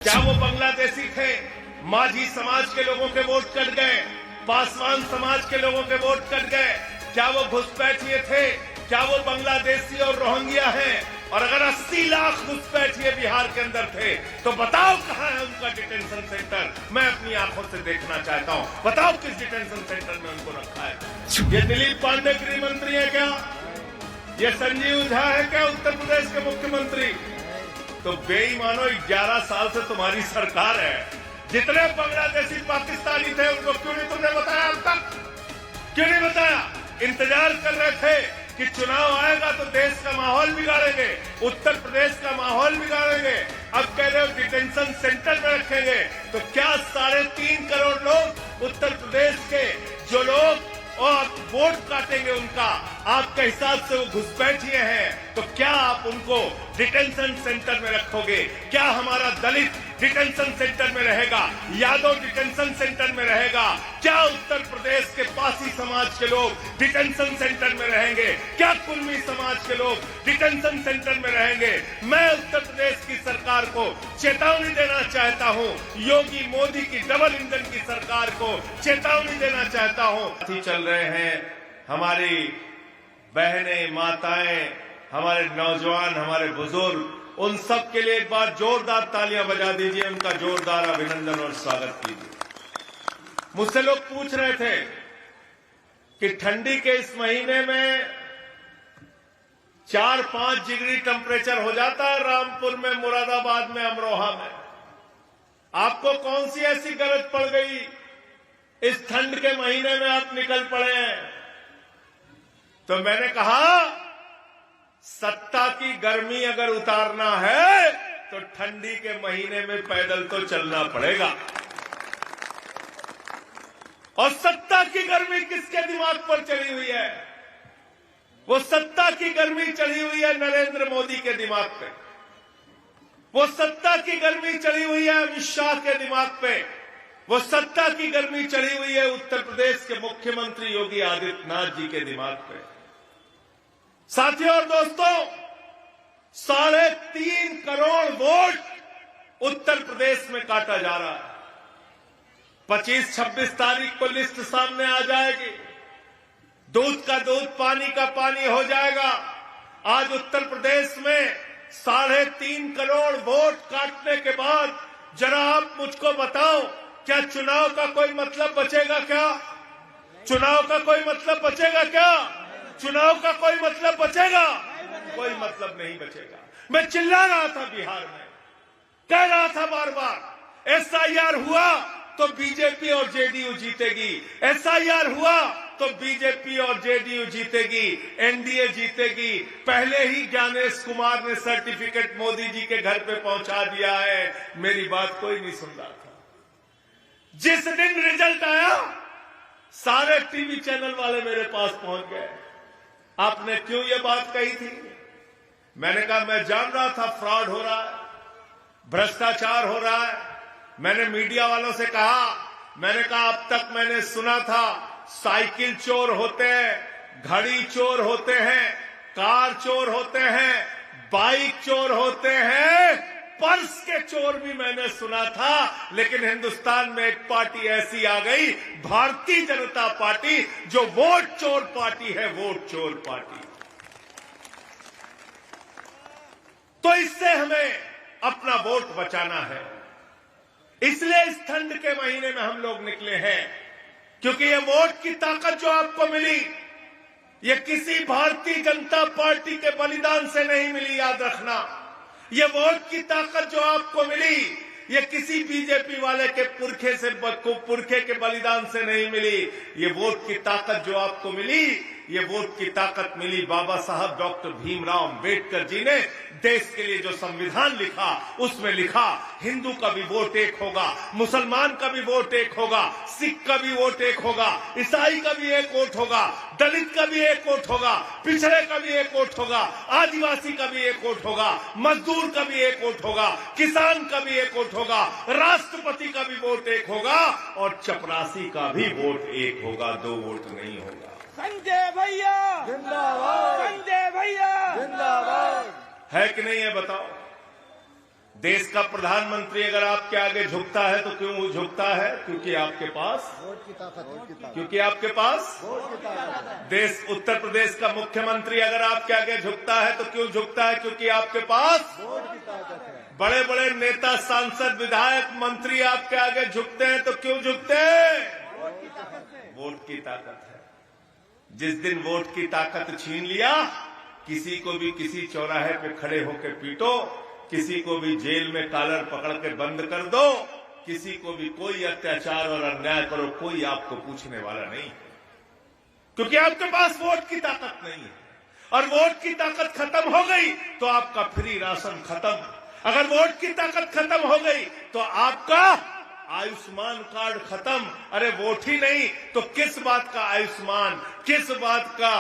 क्या वो बांग्लादेशी थे? माझी समाज के लोगों के वोट कट गए, पासवान समाज के लोगों के वोट कट गए। क्या वो घुसपैठिए थे? क्या वो बांग्लादेशी और रोहिंग्या हैं? और अगर 80 लाख घुसपैठिए बिहार के अंदर थे तो बताओ कहां है उनका डिटेंशन सेंटर? मैं अपनी आंखों से देखना चाहता हूं। बताओ किस डिटेंशन सेंटर में उनको रखा है? ये दिलीप पांडे गृह मंत्री है क्या? ये संजीव झा है क्या उत्तर प्रदेश के मुख्यमंत्री? तो बेईमानो 11 साल से तुम्हारी सरकार है। जितने बांग्लादेशी पाकिस्तानी थे उनको क्यों नहीं तुमने बताया अब तक? क्यों नहीं बताया? इंतजार कर रहे थे कि चुनाव आएगा तो देश का माहौल बिगाड़ेंगे, उत्तर प्रदेश का माहौल बिगाड़ेंगे। अब कह रहे हो डिटेंशन सेंटर में रखेंगे। तो क्या 3.5 करोड़ लोग उत्तर प्रदेश के जो लोग और वोट काटेंगे उनका आपके हिसाब से वो घुसपैठिए हैं, तो क्या आप उनको डिटेंशन सेंटर में रखोगे? क्या हमारा दलित डिटेंशन सेंटर में रहेगा? यादव डिटेंशन सेंटर में रहेगा? क्या उत्तर प्रदेश के पासी समाज के लोग डिटेंशन सेंटर में रहेंगे? क्या कुर्मी समाज के लोग डिटेंशन सेंटर में रहेंगे? मैं उत्तर प्रदेश की सरकार को चेतावनी देना चाहता हूं, योगी मोदी की डबल इंजन की सरकार को चेतावनी देना चाहता हूं। चल रहे हैं हमारी बहनें, माताएं, हमारे नौजवान, हमारे बुजुर्ग, उन सब के लिए एक बार जोरदार तालियां बजा दीजिए, उनका जोरदार अभिनंदन और स्वागत कीजिए। मुझसे लोग पूछ रहे थे कि ठंडी के इस महीने में 4-5 डिग्री टेम्परेचर हो जाता है रामपुर में, मुरादाबाद में, अमरोहा में। आपको कौन सी ऐसी गरज पड़ गई इस ठंड के महीने में आप निकल पड़े हैं? तो मैंने कहा सत्ता की गर्मी अगर उतारना है तो ठंडी के महीने में पैदल तो चलना पड़ेगा। और सत्ता की गर्मी किसके दिमाग पर चढ़ी हुई है? वो सत्ता की गर्मी चढ़ी हुई है नरेंद्र मोदी के दिमाग पे। वो सत्ता की गर्मी चढ़ी हुई है अमित शाह के दिमाग पे। वो सत्ता की गर्मी चढ़ी हुई है उत्तर प्रदेश के मुख्यमंत्री योगी आदित्यनाथ जी के दिमाग पे। साथियों और दोस्तों, 3.5 करोड़ वोट उत्तर प्रदेश में काटा जा रहा है। 25-26 तारीख को लिस्ट सामने आ जाएगी। दूध का दूध, पानी का पानी हो जाएगा। आज उत्तर प्रदेश में 3.5 करोड़ वोट काटने के बाद जरा आप मुझको बताओ, क्या चुनाव का कोई मतलब बचेगा क्या? चुनाव का कोई मतलब बचेगा क्या? चुनाव का कोई मतलब बचेगा? कोई मतलब नहीं बचेगा। मैं चिल्ला रहा था बिहार में, कह रहा था बार बार एसआईआर हुआ तो बीजेपी और जेडीयू जीतेगी, एसआईआर हुआ तो बीजेपी और जेडीयू जीतेगी, एनडीए जीतेगी। पहले ही ज्ञानेश कुमार ने सर्टिफिकेट मोदी जी के घर पे पहुंचा दिया है। मेरी बात कोई नहीं सुन रहा था। जिस दिन रिजल्ट आया सारे टीवी चैनल वाले मेरे पास पहुंच गए। आपने क्यों ये बात कही थी? मैंने कहा मैं जान रहा था फ्रॉड हो रहा है, भ्रष्टाचार हो रहा है। मैंने मीडिया वालों से कहा, मैंने कहा अब तक मैंने सुना था साइकिल चोर होते हैं, घड़ी चोर होते हैं, कार चोर होते हैं, बाइक चोर होते हैं, पर्स के चोर भी मैंने सुना था। लेकिन हिंदुस्तान में एक पार्टी ऐसी आ गई, भारतीय जनता पार्टी, जो वोट चोर पार्टी है, वोट चोर पार्टी। तो इससे हमें अपना वोट बचाना है। इसलिए इस ठंड के महीने में हम लोग निकले हैं, क्योंकि ये वोट की ताकत जो आपको मिली, ये किसी भारतीय जनता पार्टी के बलिदान से नहीं मिली, याद रखना। ये वोट की ताकत जो आपको मिली, ये किसी बीजेपी वाले के पुरखे के बलिदान से नहीं मिली। ये वोट की ताकत जो आपको मिली, ये वोट की ताकत मिली बाबा साहब डॉक्टर भीमराव अंबेडकर जी ने। देश के लिए जो संविधान लिखा, उसमें लिखा हिंदू का भी वोट एक होगा, मुसलमान का भी वोट एक होगा, सिख का भी वोट एक होगा, ईसाई का भी एक वोट होगा, दलित का भी एक वोट होगा, पिछड़े का भी एक वोट होगा, आदिवासी का भी एक वोट होगा, मजदूर का भी एक वोट होगा, किसान का भी एक वोट होगा, राष्ट्रपति का भी वोट एक होगा और चपरासी का भी वोट एक होगा। 2 वोट नहीं होगा। संजय भैया जिंदाबाद, संजय भैया जिंदाबाद। है कि नहीं है बताओ? देश का प्रधानमंत्री अगर आपके आगे झुकता है तो क्यों झुकता है? क्योंकि आपके पास देश उत्तर प्रदेश का मुख्यमंत्री अगर आपके आगे झुकता है तो क्यों झुकता है? क्योंकि आपके पास बड़े बड़े नेता, सांसद, विधायक, मंत्री आपके आगे झुकते हैं तो क्यों झुकते हैं? वोट की ताकत है। जिस दिन वोट की ताकत छीन लिया, किसी को भी किसी चौराहे पे खड़े होकर पीटो, किसी को भी जेल में कॉलर पकड़ के बंद कर दो, किसी को भी कोई अत्याचार और अन्याय करो, कोई आपको पूछने वाला नहीं है, क्योंकि आपके पास वोट की ताकत नहीं है। और वोट की ताकत खत्म हो गई तो आपका फ्री राशन खत्म। अगर वोट की ताकत खत्म हो गई तो आपका आयुष्मान कार्ड खत्म। अरे वोट ही नहीं तो किस बात का आयुष्मान, किस बात का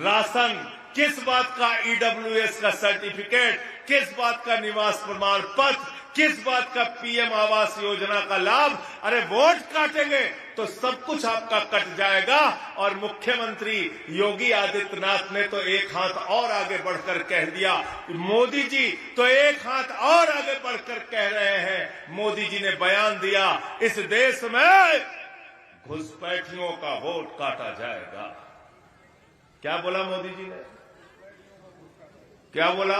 राशन, किस बात का ईडब्ल्यूएस का सर्टिफिकेट, किस बात का निवास प्रमाण पत्र, किस बात का पीएम आवास योजना का लाभ? अरे वोट काटेंगे तो सब कुछ आपका कट जाएगा। और मुख्यमंत्री योगी आदित्यनाथ ने तो एक हाथ और आगे बढ़कर कह दिया, मोदी जी तो एक हाथ और आगे बढ़कर कह रहे हैं, मोदी जी ने बयान दिया, इस देश में घुसपैठियों का वोट काटा जाएगा। क्या बोला मोदी जी ने? क्या बोला?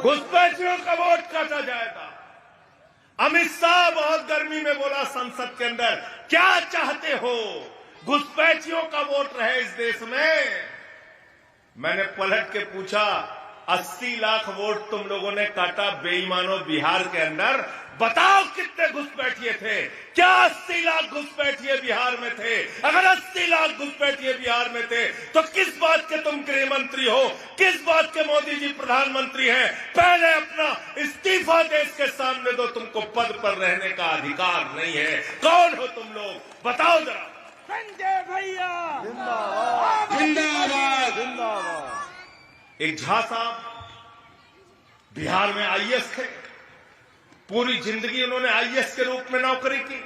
घुसपैठियों का वोट काटा जाएगा। अमित शाह बहुत गर्मी में बोला संसद के अंदर, क्या चाहते हो? घुसपैठियों का वोट रहे इस देश में? मैंने पलट के पूछा, 80 लाख वोट तुम लोगों ने काटा बेईमानों बिहार के अंदर, बताओ कितने घुसपैठिए थे? क्या 80 लाख घुसपैठिए बिहार में थे? अगर 80 लाख घुसपैठिए बिहार में थे तो किस बात के तुम गृह मंत्री हो? किस बात के मोदी जी प्रधानमंत्री हैं? पहले अपना इस्तीफा देश के सामने दो, तुमको पद पर रहने का अधिकार नहीं है। कौन हो तुम लोग? बताओ जरा। संजय भैया जिंदाबाद जिंदाबाद जिंदाबाद। एक झा साहब बिहार में आईएएस थे, पूरी जिंदगी उन्होंने आईएएस के रूप में नौकरी की।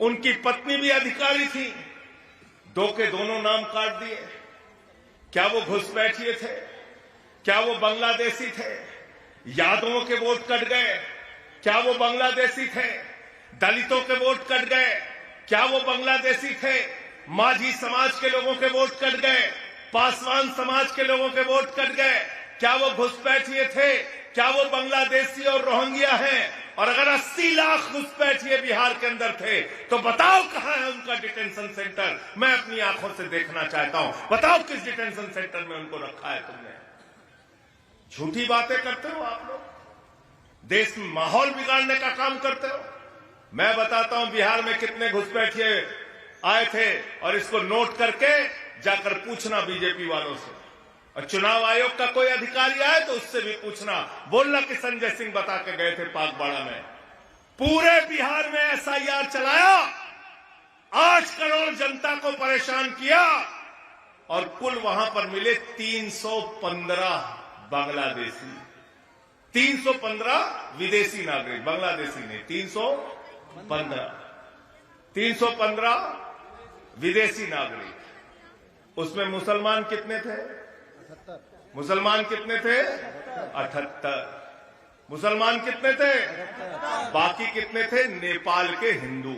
उनकी पत्नी भी अधिकारी थी, दो के दोनों नाम काट दिए। क्या वो घुसपैठिए थे? क्या वो बांग्लादेशी थे? यादवों के वोट कट गए, क्या वो बांग्लादेशी थे? दलितों के वोट कट गए, क्या वो बांग्लादेशी थे? माझी समाज के लोगों के वोट कट गए, पासवान समाज के लोगों के वोट कट गए, क्या वो घुसपैठिए थे? क्या वो बांग्लादेशी और रोहिंग्या हैं? और अगर 80 लाख घुसपैठिए बिहार के अंदर थे तो बताओ कहां है उनका डिटेंशन सेंटर? मैं अपनी आंखों से देखना चाहता हूं। बताओ किस डिटेंशन सेंटर में उनको रखा है तुमने? झूठी बातें करते हो आप लोग, देश में माहौल बिगाड़ने का काम करते हो। मैं बताता हूं बिहार में कितने घुसपैठिए आए थे, और इसको नोट करके जाकर पूछना बीजेपी वालों से। और चुनाव आयोग का कोई अधिकारी आए तो उससे भी पूछना, बोलना कि संजय सिंह बता के गए थे पाकबाड़ा में। पूरे बिहार में एसआईआर चलाया, 8 करोड़ जनता को परेशान किया, और कुल वहां पर मिले 315 बांग्लादेशी, 315 विदेशी नागरिक, बांग्लादेशी नहीं, 315 विदेशी नागरिक। उसमें मुसलमान कितने थे? मुसलमान कितने थे? 78। मुसलमान कितने थे? बाकी कितने थे? नेपाल के हिंदू।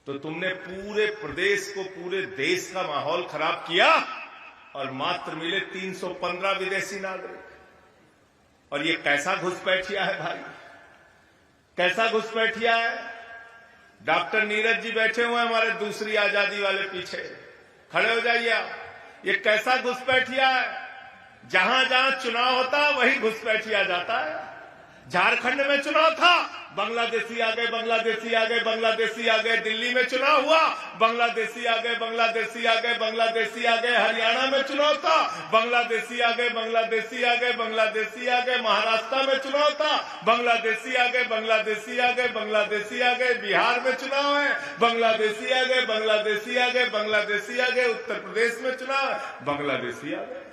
तो तुमने पूरे प्रदेश को, पूरे देश का माहौल खराब किया, और मात्र मिले 315 विदेशी नागरिक। और ये कैसा घुसपैठिया है भाई, कैसा घुसपैठिया है? डॉक्टर नीरज जी बैठे हुए हैं हमारे दूसरी आजादी वाले पीछे, खड़े हो जाइए आप। ये कैसा घुसपैठिया है? जहां जहां चुनाव होता है वही घुसपैठिया जाता है। झारखंड में चुनाव था, बांग्लादेशी आ गए, बांग्लादेशी आ गए, बांग्लादेशी आ गए। दिल्ली में चुनाव हुआ, बांग्लादेशी आ गए, बांग्लादेशी आ गए, बांग्लादेशी आ गए। हरियाणा में चुनाव था, बांग्लादेशी आ गए, बांग्लादेशी आ गए, बांग्लादेशी आ गए। महाराष्ट्र में चुनाव था, बांग्लादेशी आ गए, बांग्लादेशी आ गए, बांग्लादेशी आ गए। बिहार में चुनाव है, बांग्लादेशी आ गए, बांग्लादेशी आ गए, बांग्लादेशी आ गए। उत्तर प्रदेश में चुनाव है, बांग्लादेशी आ गए,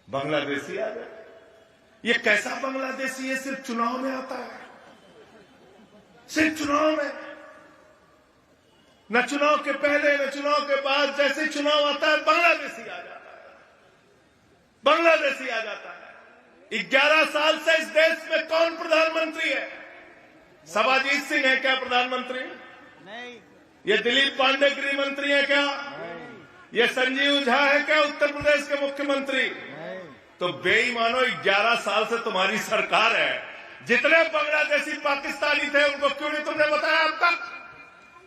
बांग्लादेशी आ गए। ये कैसा बांग्लादेशी है? सिर्फ चुनाव में आता है, सिर्फ चुनाव में, न चुनाव के पहले न चुनाव के बाद। जैसे चुनाव आता है बांग्लादेशी आ जाता है, बांग्लादेशी आ जाता है। 11 साल से इस देश में कौन प्रधानमंत्री है? सबाजीत सिंह है क्या प्रधानमंत्री? नहीं। ये दिलीप पांडे गृह मंत्री है क्या? ये संजीव झा है क्या उत्तर प्रदेश के मुख्यमंत्री? तो बेईमानो 11 साल से तुम्हारी सरकार है। जितने बांग्लादेशी पाकिस्तानी थे उनको क्यों नहीं तुमने बताया अब तक?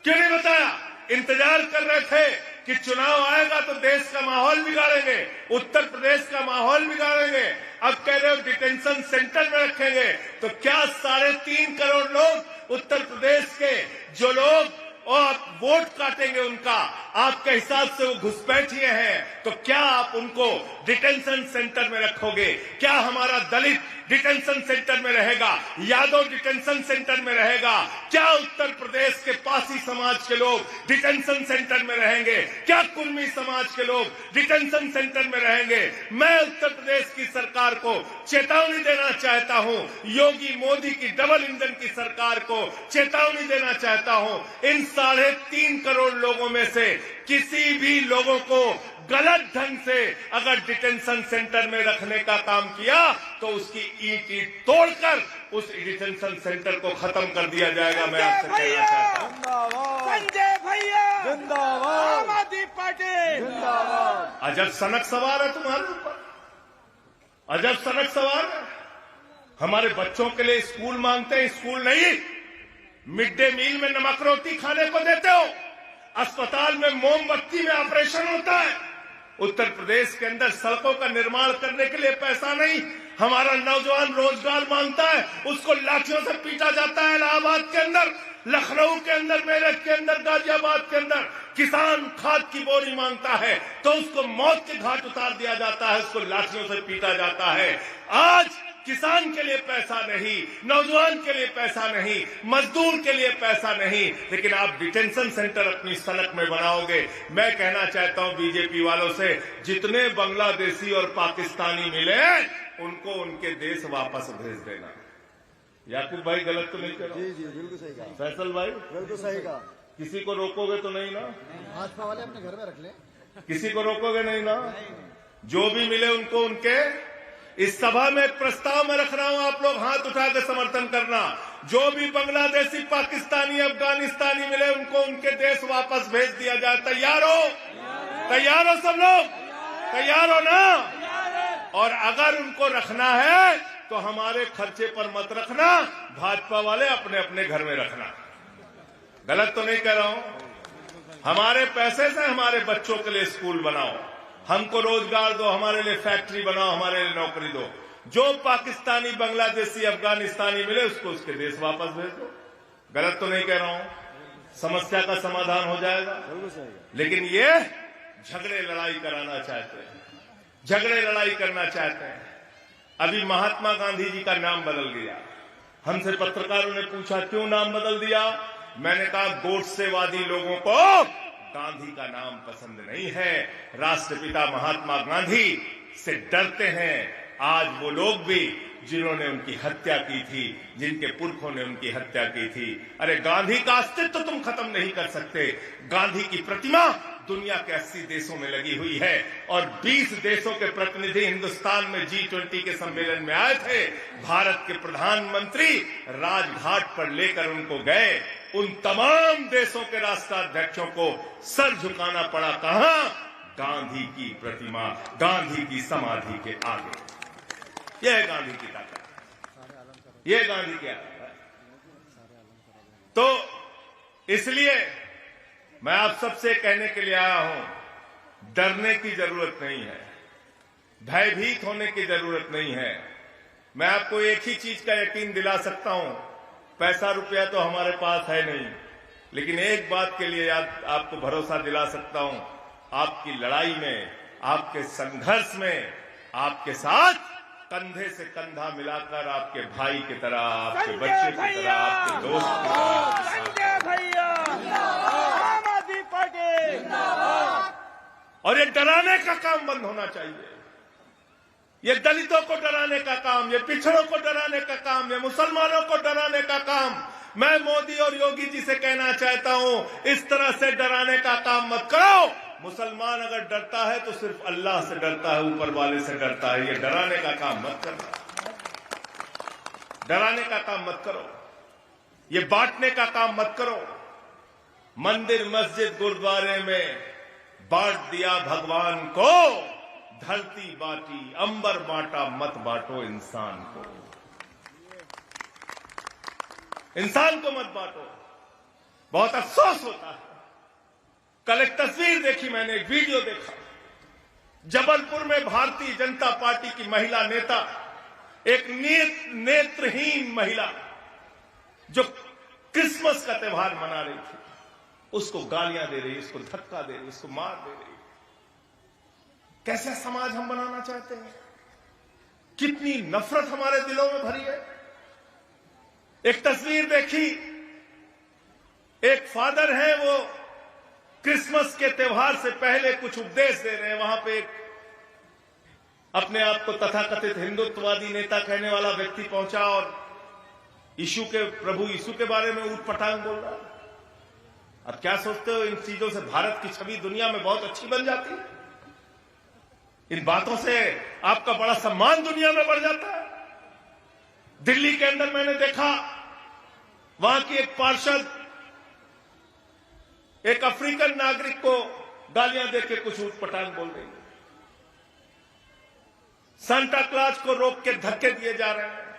क्यों नहीं बताया? इंतजार कर रहे थे कि चुनाव आएगा तो देश का माहौल बिगाड़ेंगे, उत्तर प्रदेश का माहौल बिगाड़ेंगे। अब कह रहे हो डिटेंशन सेंटर में रखेंगे। तो क्या 3.5 करोड़ लोग उत्तर प्रदेश के जो लोग और वोट काटेंगे उनका आपके हिसाब से वो घुसपैठिए हैं, तो क्या आप उनको डिटेंशन सेंटर में रखोगे? क्या हमारा दलित डिटेंशन सेंटर में रहेगा? यादव डिटेंशन सेंटर में रहेगा? क्या उत्तर प्रदेश के पासी समाज के लोग डिटेंशन सेंटर में रहेंगे? क्या कुर्मी समाज के लोग डिटेंशन सेंटर में रहेंगे? मैं उत्तर प्रदेश की सरकार को चेतावनी देना चाहता हूं, योगी मोदी की डबल इंजन की सरकार को चेतावनी देना चाहता हूं। इन 3.5 करोड़ लोगों में से किसी भी लोगों को गलत ढंग से अगर डिटेंशन सेंटर में रखने का काम किया तो उसकी ईंट तोड़कर उस डिटेंशन सेंटर को खत्म कर दिया जाएगा। मैं आपसे कहना चाहता हूं। संजय भैया जिंदाबाद, आम आदमी पार्टी जिंदाबाद। अजब सनक सवार है तुम्हारे ऊपर, अजब सनक सवार है। हमारे बच्चों के लिए स्कूल मांगते हैं, स्कूल नहीं, मिड डे मील में नमक रोटी खाने को देते हो, अस्पताल में मोमबत्ती में ऑपरेशन होता है। उत्तर प्रदेश के अंदर सड़कों का निर्माण करने के लिए पैसा नहीं। हमारा नौजवान रोजगार मांगता है, उसको लाठियों से पीटा जाता है। इलाहाबाद के अंदर, लखनऊ के अंदर, मेरठ के अंदर, गाजियाबाद के अंदर किसान खाद की बोरी मांगता है तो उसको मौत के घाट उतार दिया जाता है, उसको लाठियों से पीटा जाता है। आज किसान के लिए पैसा नहीं, नौजवान के लिए पैसा नहीं, मजदूर के लिए पैसा नहीं, लेकिन आप डिटेंशन सेंटर अपनी सड़क में बनाओगे। मैं कहना चाहता हूं बीजेपी वालों से, जितने बांग्लादेशी और पाकिस्तानी मिले उनको उनके देश वापस भेज देना। याकूब भाई गलत तो नहीं कर रहा? जी जी बिल्कुल सही कहा। फैसल भाई बिल्कुल सही कहा। किसी को रोकोगे तो नहीं ना? भाजपा वाले अपने घर में रख ले। किसी को रोकोगे नहीं ना? जो भी मिले उनको उनके इस सभा में प्रस्ताव में रख रहा हूं, आप लोग हाथ उठा के समर्थन करना। जो भी बांग्लादेशी, पाकिस्तानी, अफगानिस्तानी मिले उनको उनके देश वापस भेज दिया जाए। तैयार हो? तैयार हो सब लोग? तैयार हो ना? और अगर उनको रखना है तो हमारे खर्चे पर मत रखना, भाजपा वाले अपने अपने घर में रखना। गलत तो नहीं कह रहा हूं। हमारे पैसे से हमारे बच्चों के लिए स्कूल बनाओ, हमको रोजगार दो, हमारे लिए फैक्ट्री बनाओ, हमारे लिए नौकरी दो। जो पाकिस्तानी, बांग्लादेशी, अफगानिस्तानी मिले उसको उसके देश वापस भेज दो। गलत तो नहीं कह रहा हूं, समस्या का समाधान हो जाएगा। लेकिन ये झगड़े लड़ाई कराना चाहते हैं, झगड़े लड़ाई करना चाहते हैं। अभी महात्मा गांधी जी का नाम बदल गया। हमसे पत्रकारों ने पूछा क्यों नाम बदल दिया? मैंने कहा गोडसेवादी लोगों को गांधी का नाम पसंद नहीं है, राष्ट्रपिता महात्मा गांधी से डरते हैं। आज वो लोग भी जिन्होंने उनकी हत्या की थी, जिनके पुरखों ने उनकी हत्या की थी, अरे गांधी का अस्तित्व तुम खत्म नहीं कर सकते। गांधी की प्रतिमा दुनिया के 80 देशों में लगी हुई है और 20 देशों के प्रतिनिधि हिंदुस्तान में G20 के सम्मेलन में आए थे। भारत के प्रधानमंत्री राजघाट पर लेकर उनको गए। उन तमाम देशों के राष्ट्राध्यक्षों को सर झुकाना पड़ा। कहां? गांधी की प्रतिमा, गांधी की समाधि के आगे। यह है गांधी की ताकत, यह गांधी की ताकत। तो इसलिए मैं आप सबसे कहने के लिए आया हूं, डरने की जरूरत नहीं है, भयभीत होने की जरूरत नहीं है। मैं आपको एक ही चीज का यकीन दिला सकता हूं, पैसा रुपया तो हमारे पास है नहीं, लेकिन एक बात के लिए आपको भरोसा दिला सकता हूं, आपकी लड़ाई में, आपके संघर्ष में आपके साथ कंधे से कंधा मिलाकर आपके भाई की तरह, आपके बच्चे की तरह, आपके दोस्त की तरह। संजय भैया आम आदमी पार्टी जिंदाबाद। और ये डराने का काम बंद होना चाहिए। ये दलितों को डराने का काम, ये पिछड़ों को डराने का काम, ये मुसलमानों को डराने का काम मैं मोदी और योगी जी से कहना चाहता हूं, इस तरह से डराने का काम मत करो। मुसलमान अगर डरता है तो सिर्फ अल्लाह से डरता है, ऊपर वाले से डरता है। ये डराने का काम मत करना। डराने का काम मत करो, ये बांटने का काम मत करो। मंदिर मस्जिद गुरुद्वारे में बांट दिया भगवान को, धरती बांटी अंबर बांटा, मत बांटो इंसान को। इंसान को मत बांटो। बहुत अफसोस होता है। कल एक तस्वीर देखी मैंने, एक वीडियो देखा। जबलपुर में भारतीय जनता पार्टी की महिला नेता, एक नेत्रहीन महिला जो क्रिसमस का त्योहार मना रही थी, उसको गालियां दे रही, उसको धक्का दे रही, उसको मार दे रही। कैसा समाज हम बनाना चाहते हैं? कितनी नफरत हमारे दिलों में भरी है। एक तस्वीर देखी, एक फादर है, वो क्रिसमस के त्योहार से पहले कुछ उपदेश दे रहे हैं। वहां पे एक अपने आप को तथाकथित हिंदुत्ववादी नेता कहने वाला व्यक्ति पहुंचा और प्रभु यीशु के बारे में ऊटपटांग बोल रहा। अब क्या सोचते हो, इन चीजों से भारत की छवि दुनिया में बहुत अच्छी बन जाती है? इन बातों से आपका बड़ा सम्मान दुनिया में बढ़ जाता है। दिल्ली के अंदर मैंने देखा, वहां की एक पार्षद एक अफ्रीकन नागरिक को गालियां देके कुछ ऊटपटांग बोल रही है। सांता क्लॉज को रोक के धक्के दिए जा रहे हैं।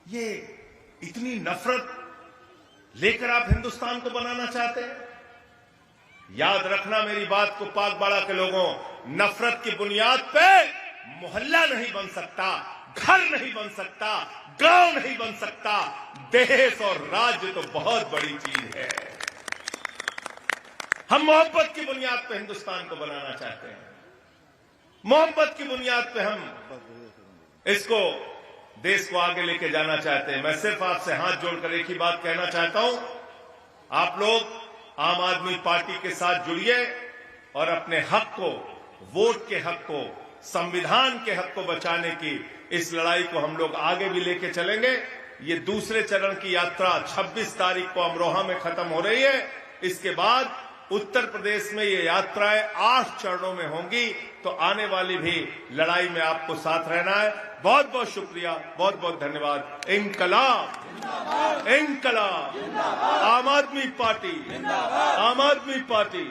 ये इतनी नफरत लेकर आप हिंदुस्तान को बनाना चाहते हैं? याद रखना मेरी बात को, पाक बाड़ा के लोगों, नफरत की बुनियाद पे मोहल्ला नहीं बन सकता, घर नहीं बन सकता, गांव नहीं बन सकता। देश और राज्य तो बहुत बड़ी चीज है। हम मोहब्बत की बुनियाद पे हिंदुस्तान को बनाना चाहते हैं। मोहब्बत की बुनियाद पे हम इसको, देश को आगे लेके जाना चाहते हैं। मैं सिर्फ आपसे हाथ जोड़कर एक ही बात कहना चाहता हूं, आप लोग आम आदमी पार्टी के साथ जुड़िए और अपने हक को, वोट के हक को, संविधान के हक को बचाने की इस लड़ाई को हम लोग आगे भी लेके चलेंगे। ये दूसरे चरण की यात्रा 26 तारीख को अमरोहा में खत्म हो रही है। इसके बाद उत्तर प्रदेश में ये यात्राएं 8 चरणों में होंगी। तो आने वाली भी लड़ाई में आपको साथ रहना है। बहुत बहुत शुक्रिया, बहुत बहुत धन्यवाद। इंकलाब, इंकलाब, आम आदमी पार्टी, आम आदमी पार्टी।